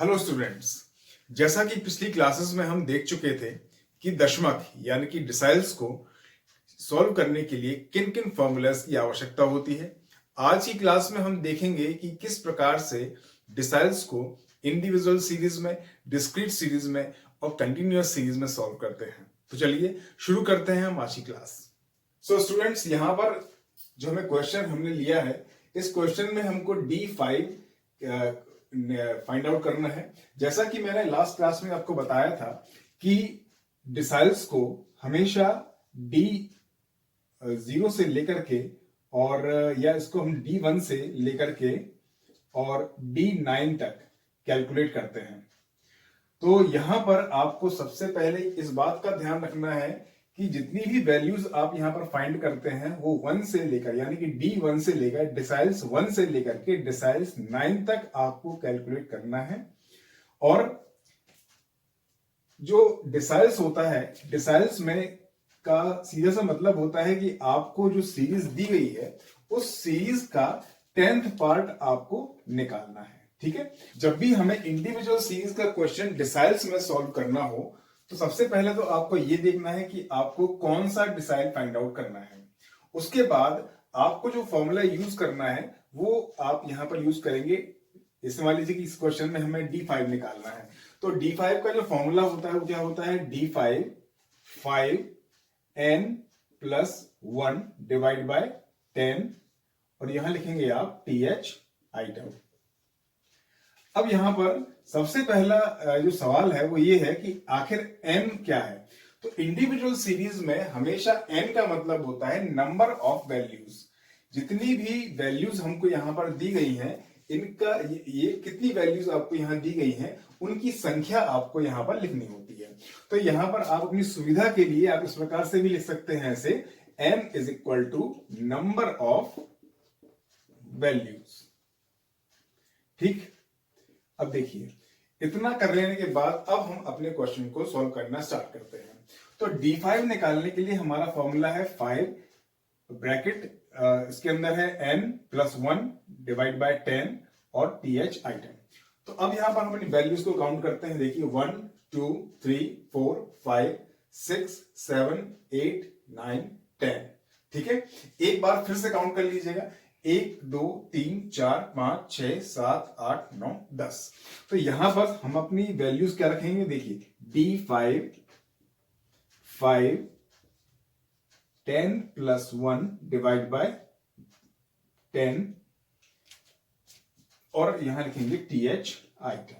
Hello students. जैसा कि पिछली क्लासेस में हम देख चुके थे कि दशमक यानी कि डिसाइल्स को सॉल्व करने के लिए किन किन फॉर्मूलाज की आवश्यकता होती है। आज की क्लास में हम देखेंगे कि किस प्रकार से डिसाइल्स को इंडिविजुअल सीरीज में, डिस्क्रीट सीरीज में और कंटिन्यूअस सीरीज में सॉल्व करते हैं। तो चलिए शुरू करते हैं हम आज की क्लास। सो स्टूडेंट्स, यहाँ पर जो हमें क्वेश्चन हमने लिया है, इस क्वेश्चन में हमको D5 फाइंड आउट करना है। जैसा कि मैंने लास्ट क्लास में आपको बताया था कि डिसाइल्स को हमेशा D0 से लेकर के और या इसको हम D1 से लेकर के और D9 तक कैलकुलेट करते हैं। तो यहां पर आपको सबसे पहले इस बात का ध्यान रखना है कि जितनी भी वैल्यूज आप यहां पर फाइंड करते हैं वो 1 से लेकर यानी कि D1 से लेकर डिसाइल्स 1 से लेकर के डिसाइल्स 9 तक आपको कैलकुलेट करना है। और जो डिसाइल्स होता है, डिसाइल्स में का सीधा सा मतलब होता है कि आपको जो सीरीज दी गई है उस सीरीज का 10th पार्ट आपको निकालना है। ठीक है, जब भी हमें इंडिविजुअल सीरीज का क्वेश्चन डिसाइल्स में सॉल्व करना हो तो सबसे पहले तो आपको यह देखना है कि आपको कौन सा डिसाइल फाइंड आउट करना है। उसके बाद आपको जो फॉर्मूला यूज करना है वो आप यहां पर यूज करेंगे। इस मान लीजिए कि इस क्वेश्चन में हमें D5 निकालना है, तो D5 का जो फॉर्मूला होता है वो क्या होता है, D5 5n plus 1 divide by 10 और यहां लिखेंगे आप TH आइटम। अब यहां पर सबसे पहला जो सवाल है वो ये है कि आखिर n क्या है। तो इंडिविजुअल सीरीज में हमेशा n का मतलब होता है नंबर ऑफ वैल्यूज। जितनी भी वैल्यूज हमको यहां पर दी गई हैं, इनका ये कितनी वैल्यूज आपको यहां दी गई हैं उनकी संख्या आपको यहां पर लिखनी होती है। तो यहां पर आप अपनी सुविधा के लिए आप इस प्रकार से भी लिख सकते हैं ऐसे, n is equal to number of values. ठीक, अब देखिए इतना कर लेने के बाद अब हम अपने क्वेश्चन को सॉल्व करना स्टार्ट करते हैं। तो D5 निकालने के लिए हमारा फॉर्मूला है 5 ब्रैकेट, इसके अंदर है n प्लस 1 डिवाइड बाय 10 और TH आइटम। तो अब यहां पर हम अपनी वैल्यूज को काउंट करते हैं। देखिए 1 2 3 4 5 6 7 8 9 10। ठीक है, एक बार फिर से काउंट कर लीजिएगा, 1 2 3 4 5 6 7 8 9 10। तो यहां पर हम अपनी वैल्यूज क्या रखेंगे, देखिए D5 5 10 प्लस 1 डिवाइड बाय 10 और यहां लिखेंगे TH आइटम।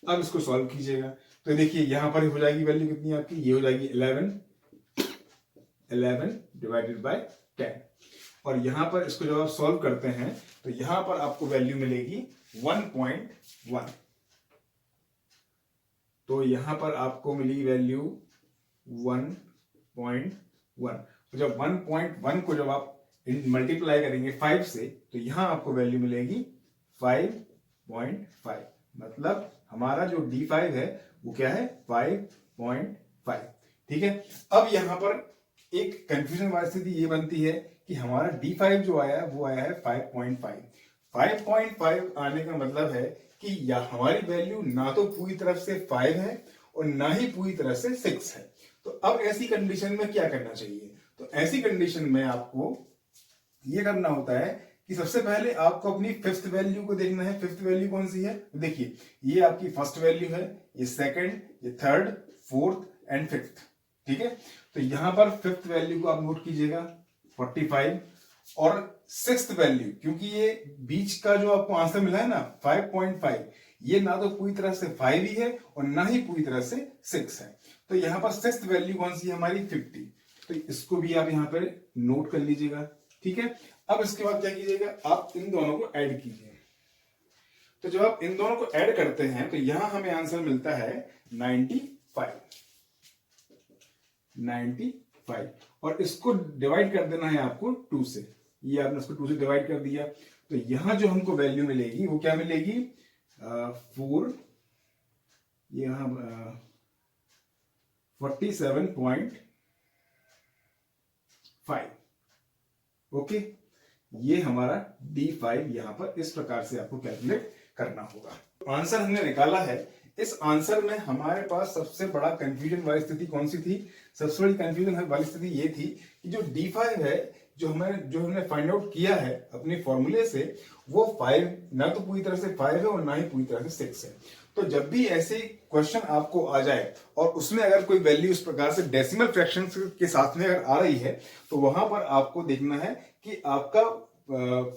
अब इसको सॉल्व कीजिएगा तो देखिए यहां पर हो जाएगी वैल्यू कितनी आपकी, ये हो जाएगी 11 डिवाइडेड बाय 10 और यहां पर इसको जब आप सॉल्व करते हैं तो यहां पर आपको वैल्यू मिलेगी 1.1। तो यहां पर आपको मिली वैल्यू 1.1। तो जब 1.1 को जब आप मल्टीप्लाई करेंगे 5 से तो यहां आपको वैल्यू मिलेगी 5.5। मतलब हमारा जो D5 है वो क्या है, 5.5। ठीक है, अब यहां पर एक कंफ्यूजन वाली स्थिति ये बनती है कि हमारा D5 जो आया है वो आया है 5.5। 5.5 आने का मतलब है कि या हमारी वैल्यू ना तो पूरी तरफ से 5 है और ना ही पूरी तरह से 6 है। तो अब ऐसी कंडीशन में क्या करना चाहिए, तो ऐसी कंडीशन में आपको यह करना होता है कि सबसे पहले आपको अपनी फिफ्थ वैल्यू को देखना है। फिफ्थ वैल्यू कौन सी है, देखिए ये आपकी फर्स्ट वैल्यू है, ये सेकंड, ये थर्ड, फोर्थ एंड फिफ्थ। ठीक है, तो यहां पर फिफ्थ वैल्यू को आप नोट कीजिएगा 45 और सिक्स्थ वैल्यू, क्योंकि ये बीच का जो आपको आंसर मिला है ना 5.5, ये ना तो पूरी तरह से 5 ही है और ना ही पूरी तरह से 6 है। तो यहां पर सिक्स्थ वैल्यू कौन सी है हमारी, 50। तो इसको भी आप यहां पर नोट कर लीजिएगा। ठीक है, अब इसके बाद क्या कीजिएगा, आप इन दोनों को ऐड कीजिए। तो जब आप इन दोनों को ऐड करते हैं तो यहां हमें आंसर मिलता है 95 और इसको डिवाइड कर देना है आपको 2 से। ये आपने इसको 2 से डिवाइड कर दिया तो यहां जो हमको वैल्यू मिलेगी वो क्या मिलेगी, 4, यहां 47.5। ओके, ये हमारा D5 यहां पर इस प्रकार से आपको कैलकुलेट करना होगा। आंसर हमने निकाला है। इस आंसर में हमारे पास सबसे बड़ा कंफ्यूजन वाली स्थिति कौन सी थी? सबसे बड़ी कंफ्यूजन वाली स्थिति ये थी कि जो D5 है, जो हमने फाइंड आउट किया है अपने फॉर्मूले से, वो 5 ना तो पूरी तरह से 5 है और ना ही पूरी तरह से 6 है। तो जब भी ऐसे क्वेश्चन आपको आ जाए और उसमें अगर कोई वैल्यू इस प्रकार से डेसिमल फ्रैक्शन के साथ में अगर आ रही है, तो वहां पर आपको देखना है कि आपका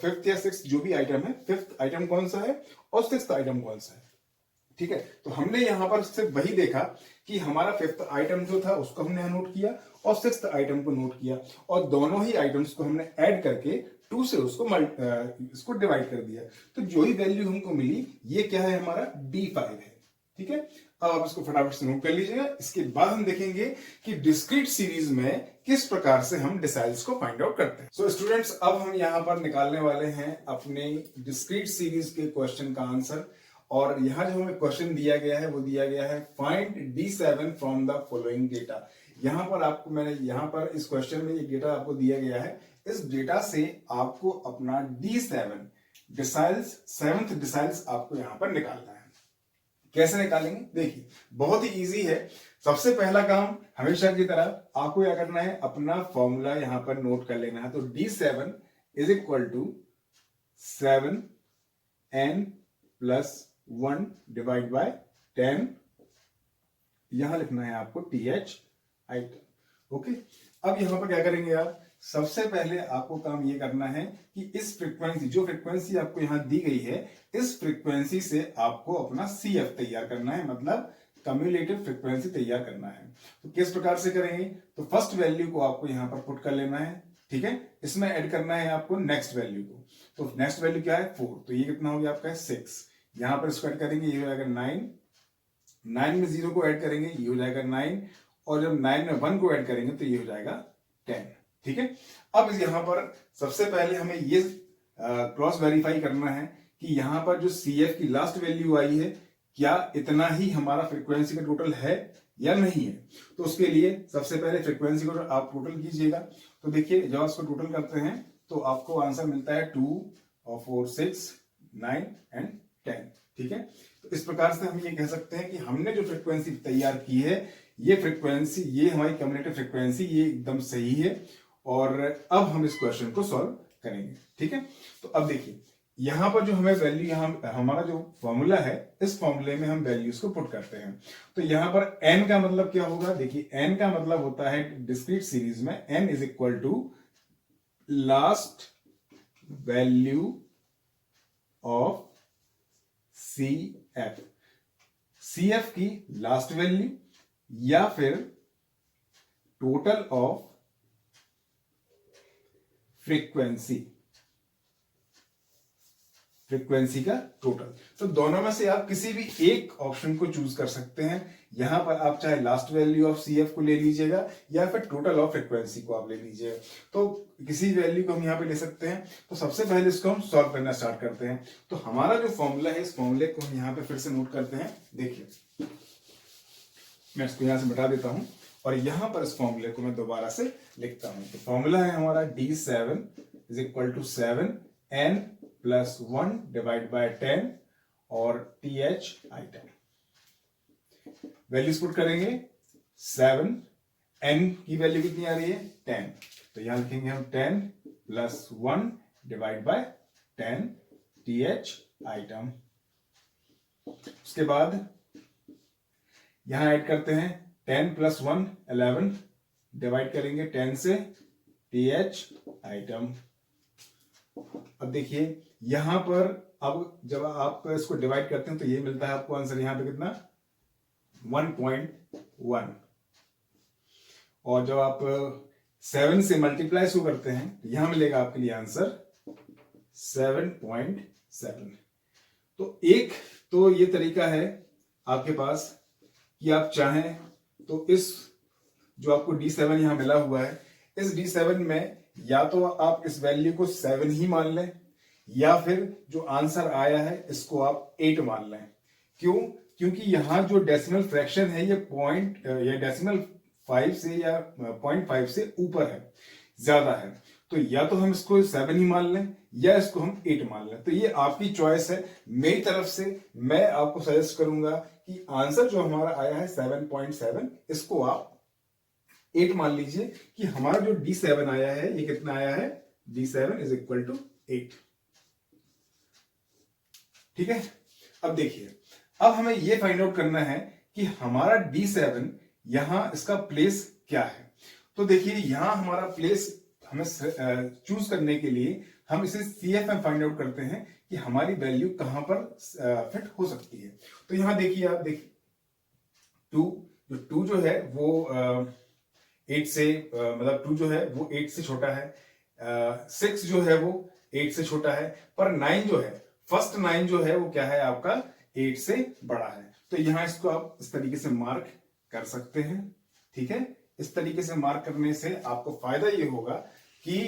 फिफ्थ या सिक्स्थ जो भी आइटम है, फिफ्थ आइटम कौन सा है और सिक्स्थ आइटम कौन सा है। ठीक है, तो हमने यहां पर सिर्फ वही देखा कि हमारा फिफ्थ आइटम जो था उसको हमने नोट किया और सिक्स्थ आइटम को नोट किया, और दोनों ही आइटम्स को हमने ऐड करके 2 से इसको डिवाइड कर दिया। तो जो ही वैल्यू हमको मिली, ये क्या है? हमारा D5 है। ठीक है, अब आप इसको फटाफट से नोट कर लीजिएगा। इसके बाद हम देखेंगे कि डिस्क्रीट सीरीज में किस प्रकार से हम डिसाइल्स को फाइंड आउट करते हैं। सो स्टूडेंट्स, अब हम यहां पर निकालने वाले हैं अपने डिस्क्रीट सीरीज के क्वेश्चन का आंसर। और यहां जो हमें क्वेश्चन दिया गया है वो दिया गया है find D7 from the following data. यहां पर आपको यहां पर इस क्वेश्चन में ये डेटा आपको दिया गया है। इस डेटा से आपको अपना D7 डिसाइल्स, 7th डिसाइल्स आपको यहां पर निकालना है। कैसे निकालेंगे? देखिए, बहुत ही इजी है। सबसे पहला काम हमेशा की तरह आपको क्या करना है? अपना फॉर्मूला यहां पर नोट कर लेना है। तो D7 is equal to 7n plus 1 divide by 10, यहां लिखना है आपको TH आइटम। ओके, अब यहां पर क्या करेंगे आप? सबसे पहले आपको काम ये करना है कि इस फ्रीक्वेंसी, जो फ्रीक्वेंसी आपको यहां दी गई है, इस फ्रीक्वेंसी से आपको अपना CF तैयार करना है, मतलब कम्युलेटिव फ्रीक्वेंसी तैयार करना है। तो किस प्रकार से करेंगे? तो फर्स्ट वैल्यू को आपको यहां पर पुट कर लेना है। ठीक है, इसमें ऐड करना है आपको नेक्स्ट वैल्यू को। तो नेक्स्ट वैल्यू क्या है? 4। तो ये कितना हो गया आपका? 6। यहां पर इसको ऐड करेंगे, ये हो जाएगा 9। 9 में 0 को ऐड करेंगे, ये हो जाएगा 9। और जब 9 में 1 को ऐड करेंगे तो ये हो जाएगा 10। ठीक है, अब यहां पर सबसे पहले हमें ये क्रॉस वेरीफाई करना है कि यहां पर जो CF की लास्ट वैल्यू आई है, क्या इतना ही हमारा फ्रीक्वेंसी का टोटल है या नहीं है। तो उसके लिए सबसे पहले फ्रीक्वेंसी को आप टोटल कीजिएगा। तो देखिए, जब उसको टोटल करते हैं तो आपको आंसर मिलता है 2 और 4 6 9 एंड 10। ठीक है, तो इस प्रकार से हम ये कह सकते हैं कि हमने जो फ्रीक्वेंसी तैयार की है, ये फ्रीक्वेंसी, ये हमारी कम्युलेटिव फ्रीक्वेंसी, ये एकदम सही है। और अब हम इस क्वेश्चन को सॉल्व करेंगे। ठीक है, तो अब देखिए, यहां पर जो हमें वैल्यू, यहां हमारा जो फॉर्मूला है, इस फॉर्मूले में हम वैल्यूज को पुट करते हैं। तो यहां पर n का मतलब क्या होगा? देखिए, n का मतलब होता है डिस्क्रीट सीरीज में n is equal to last value of CF, CF की लास्ट वैल्यू या फिर टोटल ऑफ फ्रीक्वेंसी, फ्रीक्वेंसी का टोटल। तो दोनों में से आप किसी भी एक ऑप्शन को चूज कर सकते हैं। यहां पर आप चाहे लास्ट वैल्यू ऑफ CF को ले लीजिएगा या फिर टोटल ऑफ फ्रीक्वेंसी को आप ले लीजिएगा। तो किसी वैल्यू को हम यहां पे ले सकते हैं। तो सबसे पहले इसको हम सॉल्व करना स्टार्ट करते हैं। तो हमारा जो फॉर्मूला है, इस फॉर्मूले को हम यहां पे फिर से नोट करते हैं। देखिए, मैं इसको यहां से मिटा देता हूं और यहां पर इस फॉर्मूले को मैं दोबारा से लिखता हूं। तो फॉर्मूला है हमारा D7 is equal to 7n plus 1 divide by 10 और TH आइटम। वैल्यूज पुट करेंगे। 7, n की वैल्यू कितनी आ रही है? 10। तो यहां लिखेंगे हम 10 plus 1 divide by 10 TH item. उसके बाद यहां ऐड करते हैं 10 प्लस 1 11, डिवाइड करेंगे 10 से TH आइटम। अब देखिए, यहां पर अब जब आप इसको डिवाइड करते हैं तो ये मिलता है आपको आंसर यहां पे कितना? 1.1। और जब आप 7 से मल्टीप्लाई शो करते हैं तो यहां मिलेगा आपके लिए आंसर 7.7। तो एक तो ये तरीका है आपके पास कि आप चाहें तो इस जो आपको D7 यहां मिला हुआ है, इस D7 में या तो आप इस वैल्यू को 7 ही मान लें या फिर जो आंसर आया है इसको आप 8 मान लें। क्यों? क्योंकि यहां जो डेसिमल फ्रैक्शन है ये पॉइंट या डेसिमल 5 से या 0.5 से ऊपर है, ज्यादा है। तो या तो हम इसको 7 ही मान लें या इसको हम 8 मान लें। तो ये आपकी चॉइस है। मेरी तरफ से मैं आपको सजेस्ट करूंगा कि आंसर जो हमारा आया है 7.7, इसको आप 8 मान लीजिए कि हमारा जो D7 आया है ये कितना आया है, D7 इज इक्वल टू 8। ठीक है। अब देखिए, अब हमें ये फाइंड आउट करना है कि हमारा D7 यहां इसका प्लेस क्या है। तो देखिए यहां हमारा प्लेस हमें चूज करने के लिए हम इसे CF में फाइंड आउट करते हैं कि हमारी वैल्यू कहां पर फिट हो सकती है। तो यहां देखिए, आप देखिए 2 जो है वो 8 से मतलब 2 जो है वो 8 से छोटा है, 6 जो है वो 8 से छोटा है, पर 9 जो है, फर्स्ट 9 जो है वो क्या है आपका 8 से बड़ा है। तो यहां इसको आप इस तरीके से मार्क कर सकते हैं। ठीक है, इस तरीके से मार्क करने से आपको फायदा ये होगा कि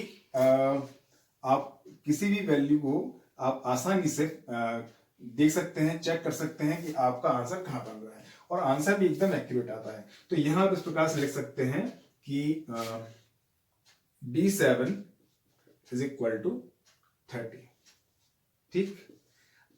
आप किसी भी वैल्यू को आप आसानी से देख सकते हैं, चेक कर सकते हैं कि आपका आंसर कहां बन रहा है, और आंसर भी एकदम एक्यूरेट आता है। तो यहां आप इस प्रकार से लिख सकते हैं कि D7 इज इक्वल टू 30। ठीक,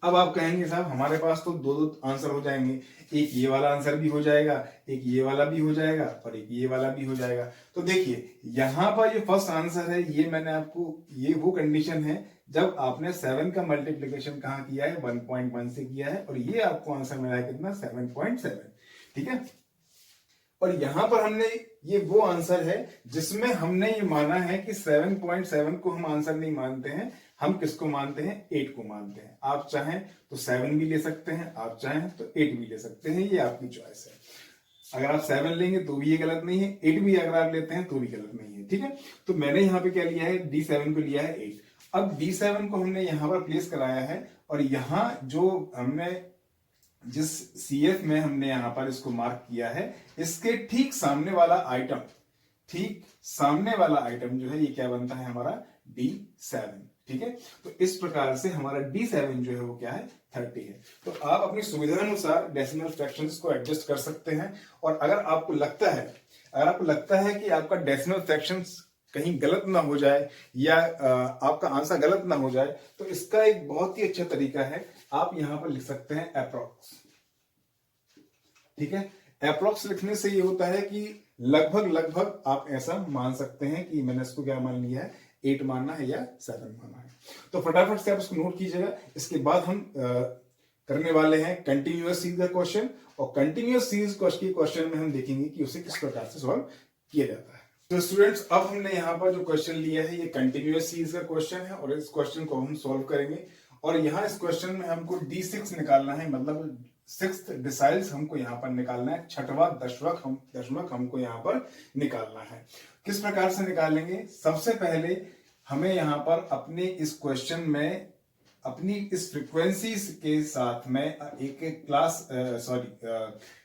अब आप कहेंगे साहब हमारे पास तो दो आंसर हो जाएंगे, एक ये वाला आंसर भी हो जाएगा, एक ये वाला भी हो जाएगा, और एक ये वाला भी हो जाएगा। तो देखिए यहां पर ये फर्स्ट आंसर है, ये मैंने आपको, ये वो कंडीशन है जब आपने 7 का मल्टीप्लीकेशन कहां किया है, 1.1 से किया है, और ये आपको आंसर मिला है कितना, 7.7। ठीक है, और यहां पर हमने, ये वो आंसर है जिसमें हमने ये माना है कि 7.7 को हम आंसर नहीं मानते हैं, हम किसको मानते हैं, 8 को मानते हैं। आप चाहें तो 7 भी ले सकते हैं, आप चाहें तो 8 भी ले सकते हैं, ये आपकी चॉइस है। अगर आप 7 लेंगे तो भी ये गलत नहीं है, 8 भी अगर आप लेते हैं तो भी गलत नहीं है। ठीक है, तो मैंने यहाँ पे क्या लिया है, D7 को लिया है 8। अब D7 को हमने यहां पर प्लेस कराया है, और यहां जो हमने जिस CF में हमने यहां पर इसको मार्क किया है, इसके ठीक सामने वाला आइटम, ठीक सामने वाला आइटम जो है ये क्या बनता है हमारा, D7। ठीक है, तो इस प्रकार से हमारा D7 जो है वो क्या है, 30 है। तो आप अपनी सुविधा अनुसार डेसिमल फ्रैक्शंस को एडजस्ट कर सकते हैं, और अगर आपको लगता है कि आपका डेसिमल फ्रैक्शंस कहीं गलत ना हो जाए, या आपका आंसर गलत ना हो जाए, तो इसका एक बहुत ही अच्छा तरीका है, आप यहां पर लिख सकते हैं अप्रॉक्स। ठीक है, अप्रॉक्स लिखने से ये होता है कि लगभग आप ऐसा मान सकते हैं कि मैंने इसको क्या मान लिया है, 8 मानना है या 7 मानना है। तो फटाफट से आप इसको नोट कीजिएगा। इसके बाद हम करने वाले हैं कंटिन्यूअस सीरीज का क्वेश्चन, और कंटिन्यूअस सीरीज के क्वेश्चन में हम देखेंगे कि उसे किस प्रकार से सॉल्व किया जाता है। तो स्टूडेंट्स, अब हमने यहाँ पर जो क्वेश्चन लिया है ये कंटिन्यूअस सीरीज का क्वेश्चन है, और इस क्वेश्चन को हम सॉल्व करेंगे। और यहाँ इस क्वेश्चन में हमको D6 निकालना है, मतलब 6th डिसाइल्स हमको यहाँ पर निकालना है, छठवां दशमक हमको यहाँ पर निकालना है। किस प्रकार से निकालेंगे, सबसे पहले हमें यहाँ पर अपने इस क्वेश्चन में अपनी इस फ्रीक्वेंसी के साथ में एक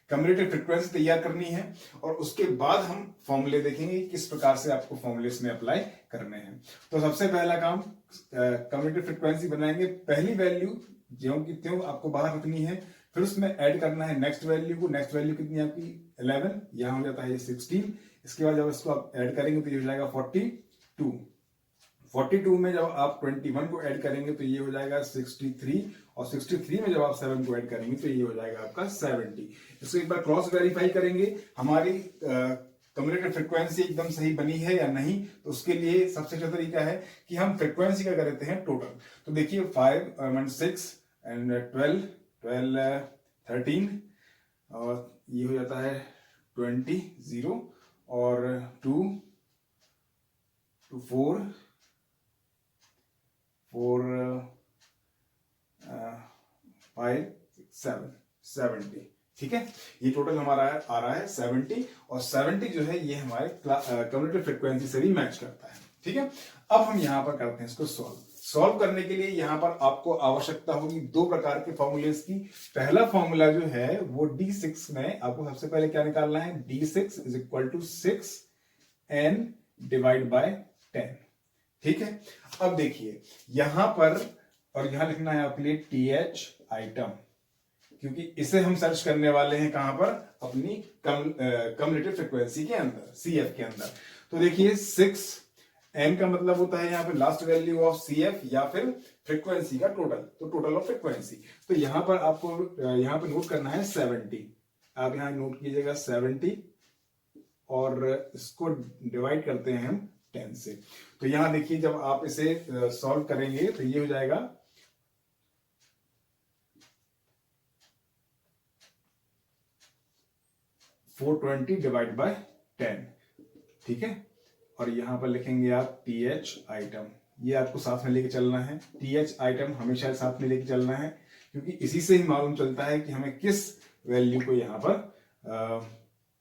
कम्युलेटिव फ्रीक्वेंसी तैयार करनी है, और उसके बाद हम फॉर्मूले देखेंगे किस प्रकार से आपको फॉर्मूले इसमें अप्लाई करने हैं। तो सबसे पहला काम, कम्युलेटिव फ्रीक्वेंसी बनाएंगे। पहली वैल्यू ज्यों की त्यों आपको बाहर रखनी है, फिर उसमें ऐड करना है नेक्स्ट वैल्यू को। नेक्स्ट वैल्यू कितनी है आपकी, 11, यहां हो जाता है 16। इसके बाद जब इसको आप ऐड करेंगे तो ये हो जाएगा 42। 42 में जब आप 21 को ऐड करेंगे तो ये हो जाएगा 63, और 63 में जब आप 7 को ऐड करेंगे तो ये हो जाएगा आपका 70। इसको एक बार क्रॉस वेरीफाई करेंगे हमारी कम्युलेटिव फ्रीक्वेंसी एकदम सही बनी है या नहीं। तो उसके लिए सबसे अच्छा तरीका है कि हम फ्रीक्वेंसी का करते हैं टोटल। तो देखिए 5 and 6 and 12, 13, और ये हो जाता है 20, 0, और 2, 4, 5, 7, 70। ठीक है, ये टोटल हमारा आ रहा है 70, और 70 जो है ये हमारे कम्युलेटिव फ्रीक्वेंसी से भी मैच करता है। ठीक है, अब हम यहां पर करते हैं इसको सॉल्व करने के लिए यहां पर आपको आवश्यकता होगी दो प्रकार के फॉर्मूलेस की। पहला फॉर्मूला जो है वो D6 में आपको सबसे पहले क्या निकालना है, D6 is equal to 6n divide by 10। ठीक है, अब देखिए यहां पर, और यहां लिखना है आपके लिए TH आइटम, क्योंकि इसे हम सर्च करने वाले हैं कहां पर, अपनी कम्युलेटिव फ्रीक्वेंसी के अंदर, CF के अंदर। तो देखिए 6 एन का मतलब होता है यहाँ पे last value of C F या फिर फ्रीक्वेंसी का टोटल, तो टोटल ऑफ फ्रीक्वेंसी। तो यहाँ पर आपको यहाँ पे नोट करना है 70, आप यहाँ नोट कीजिएगा 70 और इसको डिवाइड करते हैं हम 10 से। तो यहाँ देखिए जब आप इसे सॉल्व करेंगे तो ये हो जाएगा 420 डिवाइड बाय 10, ठीक है। और यहां पर लिखेंगे आप टी एच आइटम, ये आपको साथ में लेके चलना है। टी एच आइटम हमेशा साथ में लेके चलना है, क्योंकि इसी से ही मालूम चलता है कि हमें किस वैल्यू को यहाँ पर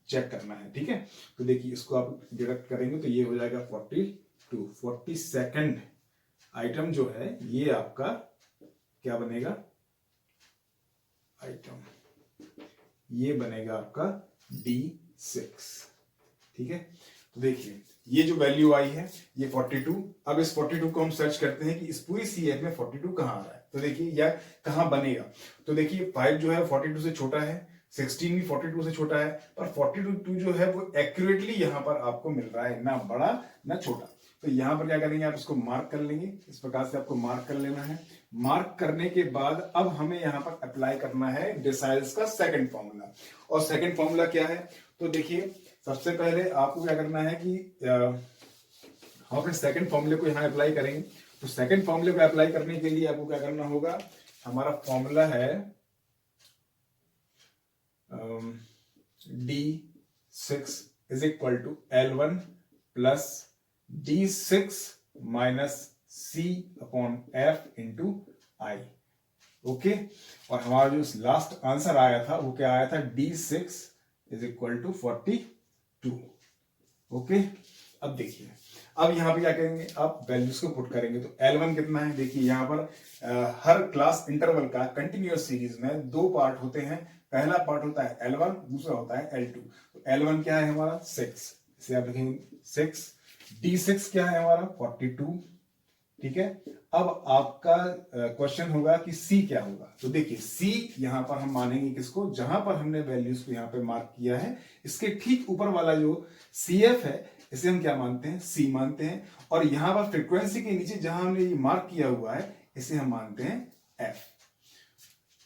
चेक करना है, ठीक है। तो देखिए इसको आप डिडक्ट करेंगे तो ये हो जाएगा 42। 42nd आइटम जो है ये आपका क्या बनेगा, आइटम ये बनेगा आपका D6, ठीक है। तो देखिए ये जो वैल्यू आई है ये 42। अब इस 42 को हम सर्च करते हैं कि इस पूरी CF में 42 कहां आ रहा है। तो देखिए या कहां बनेगा, तो देखिए 5 जो है 42 से छोटा है, 16 भी 42 से छोटा है, पर 42 जो है वो एक्यूरेटली यहां पर आपको मिल रहा है, ना बड़ा ना छोटा। तो यहां पर क्या करेंगे, आप इसको मार्क कर लेंगे, इस प्रकार से आपको मार्क कर लेना है। मार्क करने के बाद अब हमें यहां पर अप्लाई करना है डेसाइल्स का सेकंड फॉर्मूला। और सेकंड फॉर्मूला क्या है, तो देखिए सबसे पहले आपको क्या करना है कि हम अपने सेकंड फॉर्मूले को यहां अप्लाई करेंगे। तो सेकंड फॉर्मूले को अप्लाई करने के लिए आपको क्या करना होगा, हमारा फॉर्मूला है D6 is equal to L1 plus D6 minus C upon F into I, okay. और हमारा जो लास्ट आंसर आया था वो क्या आया था, D6 is equal to 42, okay. अब देखिए अब यहां पे क्या करेंगे, आप वैल्यूज को पुट करेंगे। तो L1 कितना है, देखिए यहां पर हर क्लास इंटरवल का कंटिन्यूअस सीरीज में दो पार्ट होते हैं। पहला पार्ट होता है L1, दूसरा होता है L2। तो L1 क्या है हमारा 6, इसे आप लिखेंगे 6। D6 क्या है हमारा 42, ठीक है। अब आपका क्वेश्चन होगा कि C क्या होगा। तो देखिए C यहां पर हम मानेंगे किसको, जहां पर हमने वैल्यूज को यहां पे मार्क किया है, इसके ठीक ऊपर वाला जो CF है इसे हम क्या मानते हैं, C मानते हैं। और यहां पर फ्रीक्वेंसी के नीचे जहां हमने ये मार्क किया हुआ है इसे हम मानते हैं F।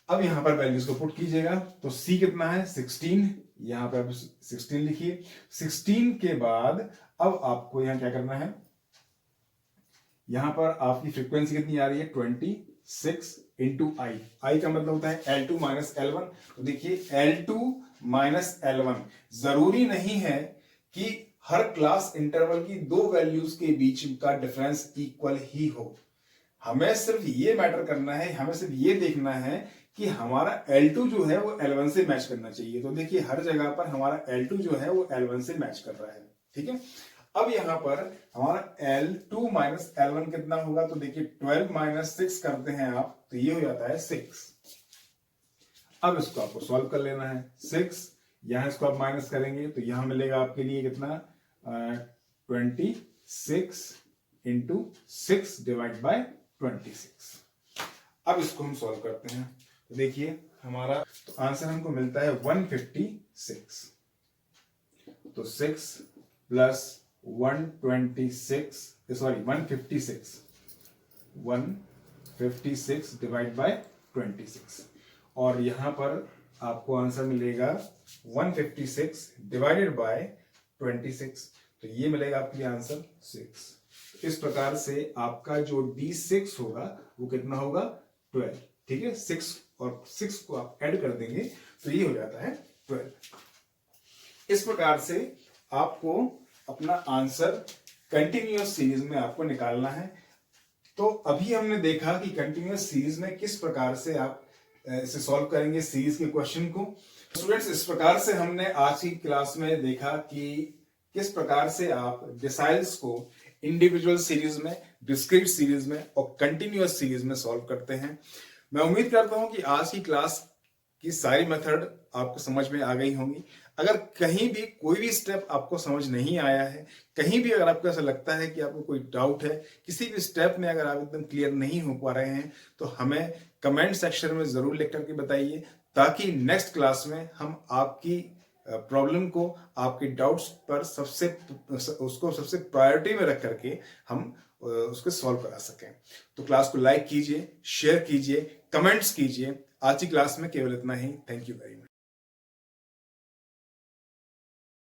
अब यहां पर वैल्यूज को पुट कीजिएगा, तो C कितना है 16, यहां पर आप 16 लिखिए। 16 के बाद अब आपको यहां क्या करना है, यहां पर आपकी फ्रीक्वेंसी कितनी आ रही है 26 इंटू आई का मतलब होता है L2 माइनस L1। तो देखिए L2 माइनस L1, जरूरी नहीं है कि हर क्लास इंटरवल की दो वैल्यूज के बीच का डिफरेंस इक्वल ही हो। हमें सिर्फ ये मैटर करना है, हमें सिर्फ ये देखना है कि हमारा L2 जो है वो L1 से मैच करना चाहिए। तो देखिए हर जगह पर हमारा L2 जो है वो L1 से मैच कर रहा है, ठीक है। अब यहां पर हमारा L2 माइनस L1 कितना होगा, तो देखिए 12 माइनस 6 करते हैं आप, तो ये हो जाता है 6। अब इसको आपको सॉल्व कर लेना है। 6 यहां इसको आप माइनस करेंगे तो यहां मिलेगा आपके लिए कितना 26 इंटू 6 डिवाइड बाय 26। अब इसको हम सॉल्व करते हैं, तो देखिए हमारा तो आंसर हमको मिलता है 156। तो 6 प्लस 156 डिवाइड बाय 26। और यहां पर आपको आंसर मिलेगा 156 डिवाइडेड बाय 26, तो ये मिलेगा आपके आंसर 6। इस प्रकार से आपका जो D6 होगा वो कितना होगा 12, ठीक है। 6 और 6 को आप ऐड कर देंगे तो ये हो जाता है 12। इस प्रकार से आपको अपना आंसर कंटिन्यूअस सीरीज में आपको निकालना है। तो अभी हमने देखा कि कंटिन्यूअस सीरीज में किस प्रकार से आप इसे सॉल्व करेंगे सीरीज के क्वेश्चन को। स्टूडेंट्स इस प्रकार से हमने आज की क्लास में देखा कि किस प्रकार से आप डेसाइल्स को इंडिविजुअल सीरीज में, डिस्क्रीट सीरीज में और कंटिन्यूअस सीरीज में सॉल्व करते हैं। मैं उम्मीद करता हूं कि आज की क्लास की सारी मेथड आपको समझ में आ गई होंगी। अगर कहीं भी कोई भी स्टेप आपको समझ नहीं आया है, कहीं भी अगर आपको ऐसा लगता है कि आपको कोई डाउट है, किसी भी स्टेप में अगर आप एकदम क्लियर नहीं हो पा रहे हैं, तो हमें कमेंट सेक्शन में जरूर लिख करके बताइए, ताकि नेक्स्ट क्लास में हम आपकी प्रॉब्लम को, आपके डाउट्स पर उसको सबसे प्रायोरिटी में रख करके हम उसको सॉल्व करा सकें। तो क्लास को लाइक कीजिए, शेयर कीजिए, कमेंट्स कीजिए। आज की क्लास में केवल इतना ही। Thank you very much.